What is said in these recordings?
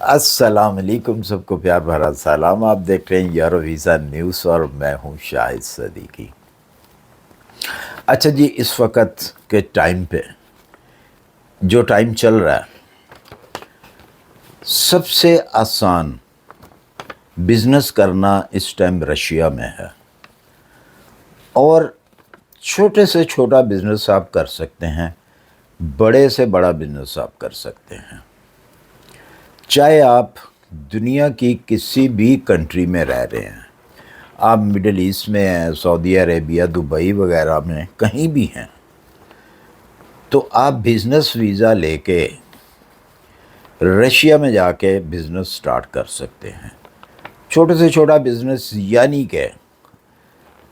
السلام علیکم، سب کو پیار بھرا سلام۔ آپ دیکھ رہے ہیں یورو ویزا نیوز اور میں ہوں شاہد صدیقی۔ اچھا جی، اس وقت کے ٹائم پہ جو ٹائم چل رہا ہے، سب سے آسان بزنس کرنا اس ٹائم رشیا میں ہے، اور چھوٹے سے چھوٹا بزنس آپ کر سکتے ہیں، بڑے سے بڑا بزنس آپ کر سکتے ہیں۔ چاہے آپ دنیا کی کسی بھی کنٹری میں رہ رہے ہیں، آپ مڈل ایسٹ میں ہیں، سعودی عربیہ، دبئی وغیرہ میں کہیں بھی ہیں، تو آپ بزنس ویزا لے کے رشیا میں جا کے بزنس سٹارٹ کر سکتے ہیں۔ چھوٹے سے چھوٹا بزنس یعنی کہ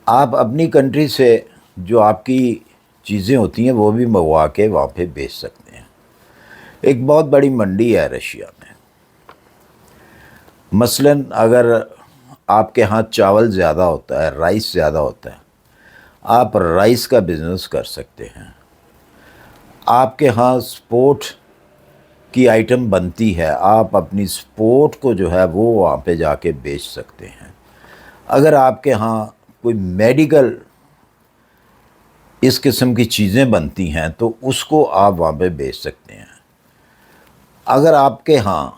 آپ اپنی کنٹری سے جو آپ کی چیزیں ہوتی ہیں وہ بھی منگوا کے وہاں پہ بیچ سکتے ہیں۔ ایک بہت بڑی منڈی ہے رشیا میں۔ مثلاً اگر آپ کے ہاں چاول زیادہ ہوتا ہے، رائس زیادہ ہوتا ہے، آپ رائس کا بزنس کر سکتے ہیں۔ آپ کے ہاں سپورٹ کی آئٹم بنتی ہے، آپ اپنی سپورٹ کو جو ہے وہ وہاں پہ جا کے بیچ سکتے ہیں۔ اگر آپ کے ہاں کوئی میڈیکل اس قسم کی چیزیں بنتی ہیں تو اس کو آپ وہاں پہ بیچ سکتے ہیں۔ اگر آپ کے ہاں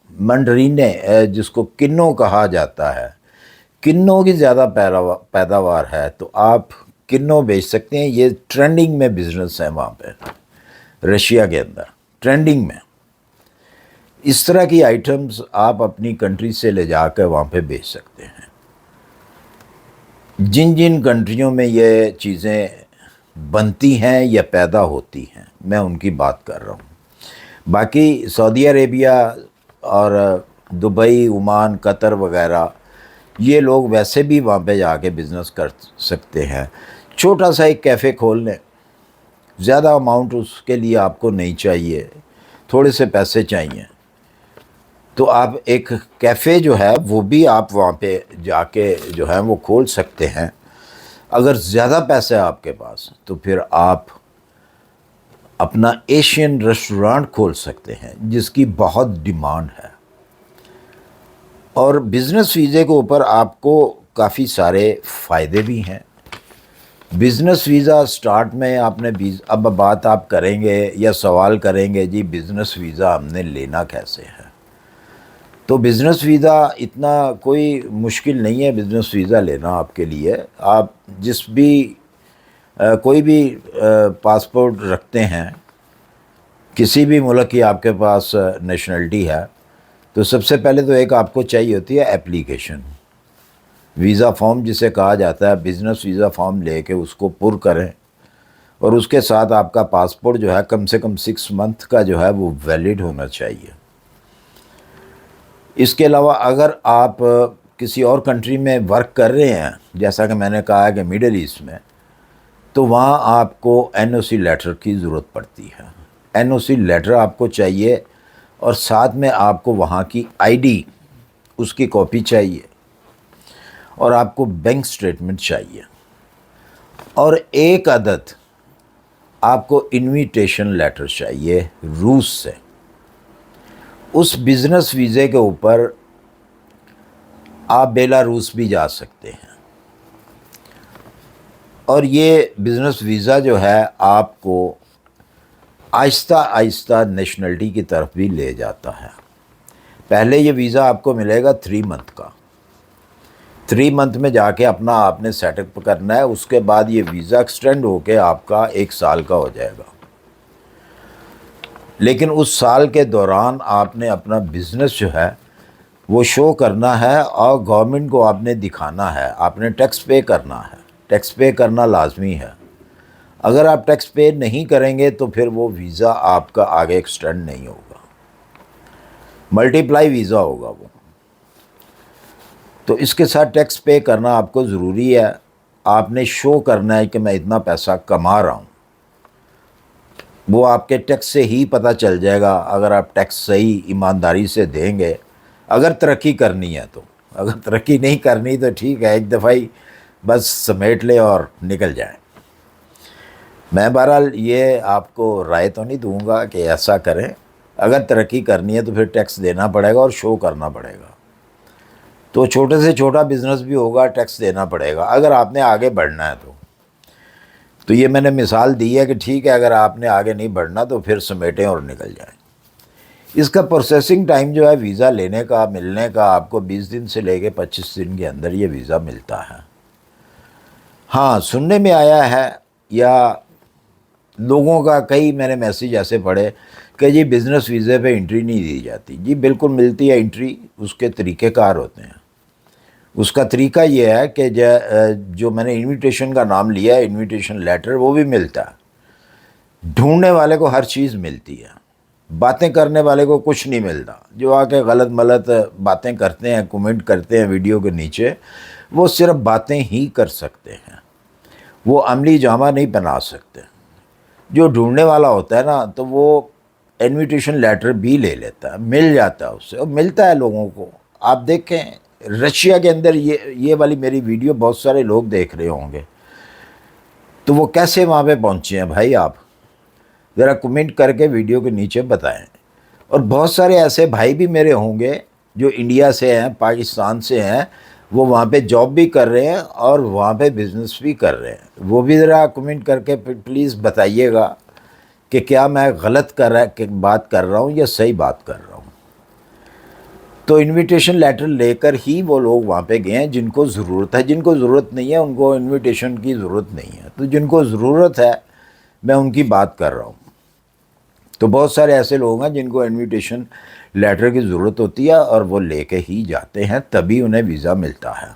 منڈرینے جس کو کنوں کہا جاتا ہے، کنوں کی زیادہ پیداوار ہے تو آپ کنوں بیچ سکتے ہیں۔ یہ ٹرینڈنگ میں بزنس ہے وہاں پہ رشیا کے اندر، ٹرینڈنگ میں۔ اس طرح کی آئٹمز آپ اپنی کنٹری سے لے جا کے وہاں پہ بیچ سکتے ہیں۔ جن جن کنٹریوں میں یہ چیزیں بنتی ہیں یا پیدا ہوتی ہیں، میں ان کی بات کر رہا ہوں۔ باقی سعودی عربیہ اور دبئی، عمان، قطر وغیرہ، یہ لوگ ویسے بھی وہاں پہ جا کے بزنس کر سکتے ہیں۔ چھوٹا سا ایک کیفے کھول لیں، زیادہ اماؤنٹ اس کے لیے آپ کو نہیں چاہیے، تھوڑے سے پیسے چاہیے، تو آپ ایک کیفے جو ہے وہ بھی آپ وہاں پہ جا کے جو ہے وہ کھول سکتے ہیں۔ اگر زیادہ پیسے آپ کے پاس تو پھر آپ اپنا ایشین ریسٹورانٹ کھول سکتے ہیں، جس کی بہت ڈیمانڈ ہے۔ اور بزنس ویزے کے اوپر آپ کو کافی سارے فائدے بھی ہیں۔ بزنس ویزا سٹارٹ میں آپ نے اب بات آپ کریں گے یا سوال کریں گے، جی بزنس ویزا ہم نے لینا کیسے ہے؟ تو بزنس ویزا اتنا کوئی مشکل نہیں ہے بزنس ویزا لینا آپ کے لیے۔ آپ جس بھی کوئی بھی پاسپورٹ رکھتے ہیں، کسی بھی ملک کی آپ کے پاس نیشنلٹی ہے، تو سب سے پہلے تو ایک آپ کو چاہیے ہوتی ہے اپلیکیشن، ویزا فارم جسے کہا جاتا ہے۔ بزنس ویزا فارم لے کے اس کو پر کریں، اور اس کے ساتھ آپ کا پاسپورٹ جو ہے کم سے کم 6 منتھ کا جو ہے وہ ویلڈ ہونا چاہیے۔ اس کے علاوہ اگر آپ کسی اور کنٹری میں ورک کر رہے ہیں، جیسا کہ میں نے کہا کہ مڈل ایسٹ میں، تو وہاں آپ کو این او سی لیٹر کی ضرورت پڑتی ہے۔ این او سی لیٹر آپ کو چاہیے، اور ساتھ میں آپ کو وہاں کی آئی ڈی، اس کی کاپی چاہیے، اور آپ کو بینک سٹیٹمنٹ چاہیے، اور ایک عدد آپ کو انویٹیشن لیٹر چاہیے روس سے۔ اس بزنس ویزے کے اوپر آپ بیلاروس بھی جا سکتے ہیں، اور یہ بزنس ویزا جو ہے آپ کو آہستہ آہستہ نیشنلٹی کی طرف بھی لے جاتا ہے۔ پہلے یہ ویزا آپ کو ملے گا 3 منتھ کا، 3 منتھ میں جا کے اپنا آپ نے سیٹ اپ کرنا ہے۔ اس کے بعد یہ ویزا ایکسٹینڈ ہو کے آپ کا 1 سال کا ہو جائے گا، لیکن اس سال کے دوران آپ نے اپنا بزنس جو ہے وہ شو کرنا ہے، اور گورنمنٹ کو آپ نے دکھانا ہے، آپ نے ٹیکس پے کرنا ہے۔ ٹیکس پے کرنا لازمی ہے۔ اگر آپ ٹیکس پے نہیں کریں گے تو پھر وہ ویزا آپ کا آگے ایکسٹینڈ نہیں ہوگا، ملٹی پلائی ویزا ہوگا وہ۔ تو اس کے ساتھ ٹیکس پے کرنا آپ کو ضروری ہے۔ آپ نے شو کرنا ہے کہ میں اتنا پیسہ کما رہا ہوں، وہ آپ کے ٹیکس سے ہی پتہ چل جائے گا، اگر آپ ٹیکس صحیح ایمانداری سے دیں گے، اگر ترقی کرنی ہے تو۔ اگر ترقی نہیں کرنی تو ٹھیک ہے، ایک دفعہ ہی بس سمیٹ لے اور نکل جائیں۔ میں بہرحال یہ آپ کو رائے تو نہیں دوں گا کہ ایسا کریں۔ اگر ترقی کرنی ہے تو پھر ٹیکس دینا پڑے گا اور شو کرنا پڑے گا. تو چھوٹے سے چھوٹا بزنس بھی ہوگا ٹیکس دینا پڑے گا اگر آپ نے آگے بڑھنا ہے. تو یہ میں نے مثال دی ہے کہ ٹھیک ہے اگر آپ نے آگے نہیں بڑھنا تو پھر سمیٹیں اور نکل جائیں. اس کا پروسیسنگ ٹائم جو ہے ویزا لینے کا ملنے کا آپ کو 20 دن سے لے کے 25 دن کے اندر یہ ویزا ملتا ہے. ہاں سننے میں آیا ہے یا لوگوں کا کئی میں نے میسیج ایسے پڑھے کہ جی بزنس ویزے پہ انٹری نہیں دی جاتی. جی بالکل ملتی ہے انٹری، اس کے طریقہ کار ہوتے ہیں. اس کا طریقہ یہ ہے کہ جو میں نے انویٹیشن کا نام لیا ہے انویٹیشن لیٹر وہ بھی ملتا ہے. ڈھونڈنے والے کو ہر چیز ملتی ہے، باتیں کرنے والے کو کچھ نہیں ملتا. جو آ کے غلط ملط باتیں کرتے ہیں کمنٹ کرتے ہیں ویڈیو کے نیچے، وہ صرف باتیں ہی کر سکتے ہیں، وہ عملی جامہ نہیں بنا سکتے. جو ڈھونڈنے والا ہوتا ہے نا تو وہ انویٹیشن لیٹر بھی لے لیتا ہے، مل جاتا ہے اس سے، اور ملتا ہے لوگوں کو. آپ دیکھیں رشیا کے اندر یہ والی میری ویڈیو بہت سارے لوگ دیکھ رہے ہوں گے، تو وہ کیسے وہاں پہ پہنچے ہیں بھائی؟ آپ ذرا کمنٹ کر کے ویڈیو کے نیچے بتائیں. اور بہت سارے ایسے بھائی بھی میرے ہوں گے جو انڈیا سے ہیں پاکستان سے ہیں، وہ وہاں پہ جاب بھی کر رہے ہیں اور وہاں پہ بزنس بھی کر رہے ہیں. وہ بھی ذرا کمنٹ کر کے پلیز بتائیے گا کہ کیا میں غلط بات کر رہا ہوں یا صحیح بات کر رہا ہوں. تو انویٹیشن لیٹر لے کر ہی وہ لوگ وہاں پہ گئے ہیں جن کو ضرورت ہے. جن کو ضرورت نہیں ہے ان کو انویٹیشن کی ضرورت نہیں ہے. تو جن کو ضرورت ہے میں ان کی بات کر رہا ہوں. تو بہت سارے ایسے لوگ ہیں جن کو انویٹیشن لیٹر کی ضرورت ہوتی ہے اور وہ لے کے ہی جاتے ہیں، تبھی انہیں ویزا ملتا ہے.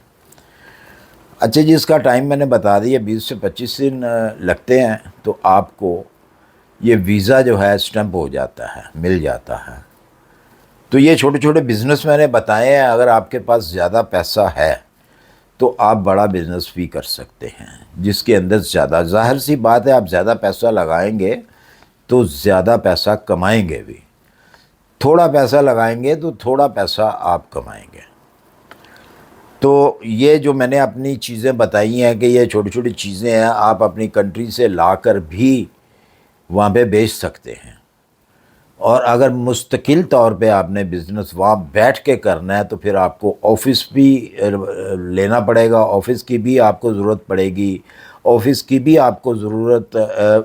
اچھا جی، اس کا ٹائم میں نے بتا دیا 20 سے 25 دن لگتے ہیں. تو آپ کو یہ ویزا جو ہے اسٹمپ ہو جاتا ہے، مل جاتا ہے. تو یہ چھوٹے چھوٹے بزنس میں نے بتائے ہیں. اگر آپ کے پاس زیادہ پیسہ ہے تو آپ بڑا بزنس بھی کر سکتے ہیں جس کے اندر زیادہ، ظاہر سی بات ہے آپ زیادہ پیسہ لگائیں گے تو زیادہ پیسہ کمائیں گے بھی، تھوڑا پیسہ لگائیں گے تو تھوڑا پیسہ آپ کمائیں گے. تو یہ جو میں نے اپنی چیزیں بتائی ہیں کہ یہ چھوٹی چھوٹی چیزیں ہیں، آپ اپنی کنٹری سے لا کر بھی وہاں پہ بیچ سکتے ہیں. اور اگر مستقل طور پہ آپ نے بزنس وہاں بیٹھ کے کرنا ہے تو پھر آپ کو آفس بھی لینا پڑے گا، آفس کی بھی آپ کو ضرورت پڑے گی، آفس کی بھی آپ کو ضرورت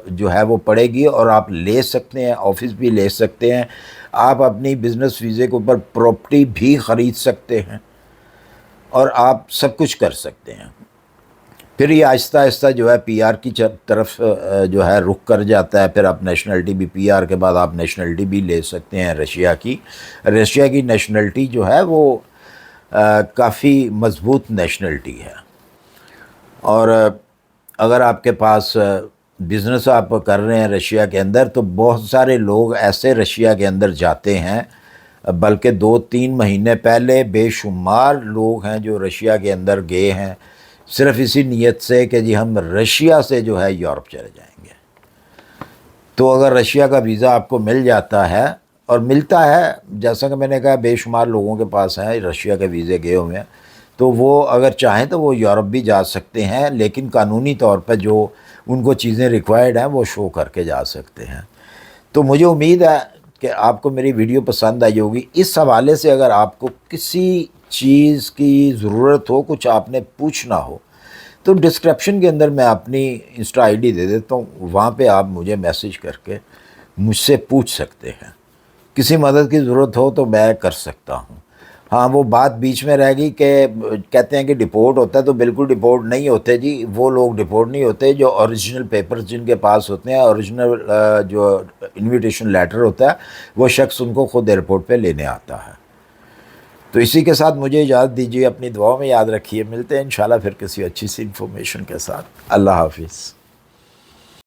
جو ہے وہ پڑے گی. اور آپ لے سکتے ہیں، آفس بھی لے سکتے ہیں. آپ اپنی بزنس ویزے کے اوپر پراپرٹی بھی خرید سکتے ہیں اور آپ سب کچھ کر سکتے ہیں. پھر یہ آہستہ آہستہ جو ہے پی آر کی طرف جو ہے رخ کر جاتا ہے. پھر آپ نیشنلٹی بھی، پی آر کے بعد آپ نیشنلٹی بھی لے سکتے ہیں رشیا کی. رشیا کی نیشنلٹی جو ہے وہ کافی مضبوط نیشنلٹی ہے. اور اگر آپ کے پاس بزنس آپ کر رہے ہیں رشیا کے اندر تو بہت سارے لوگ ایسے رشیا کے اندر جاتے ہیں، بلکہ 2-3 مہینے پہلے بے شمار لوگ ہیں جو رشیا کے اندر گئے ہیں صرف اسی نیت سے کہ جی ہم رشیا سے جو ہے یورپ چلے جائیں گے. تو اگر رشیا کا ویزا آپ کو مل جاتا ہے، اور ملتا ہے جیسا کہ میں نے کہا بے شمار لوگوں کے پاس ہیں رشیا کے ویزے گئے ہوئے ہیں، تو وہ اگر چاہیں تو وہ یورپ بھی جا سکتے ہیں، لیکن قانونی طور پر جو ان کو چیزیں ریکوائرڈ ہیں وہ شو کر کے جا سکتے ہیں. تو مجھے امید ہے کہ آپ کو میری ویڈیو پسند آئی ہوگی. اس حوالے سے اگر آپ کو کسی چیز کی ضرورت ہو، کچھ آپ نے پوچھنا ہو، تو ڈسکرپشن کے اندر میں اپنی انسٹا آئی ڈی دے دیتا ہوں، وہاں پہ آپ مجھے میسیج کر کے مجھ سے پوچھ سکتے ہیں. کسی مدد کی ضرورت ہو تو میں کر سکتا ہوں. ہاں وہ بات بیچ میں رہ گئی کہ کہتے ہیں کہ ڈیپورٹ ہوتا ہے، تو بالکل ڈیپورٹ نہیں ہوتے جی. وہ لوگ ڈیپورٹ نہیں ہوتے جو اوریجنل پیپرز جن کے پاس ہوتے ہیں، اوریجنل جو انویٹیشن لیٹر ہوتا ہے وہ شخص ان کو خود ایئرپورٹ پہ لینے آتا ہے. تو اسی کے ساتھ مجھے اجازت دیجیے، اپنی دعاؤں میں یاد رکھیے. ملتے ہیں انشاءاللہ پھر کسی اچھی سی انفارمیشن کے ساتھ. اللہ حافظ.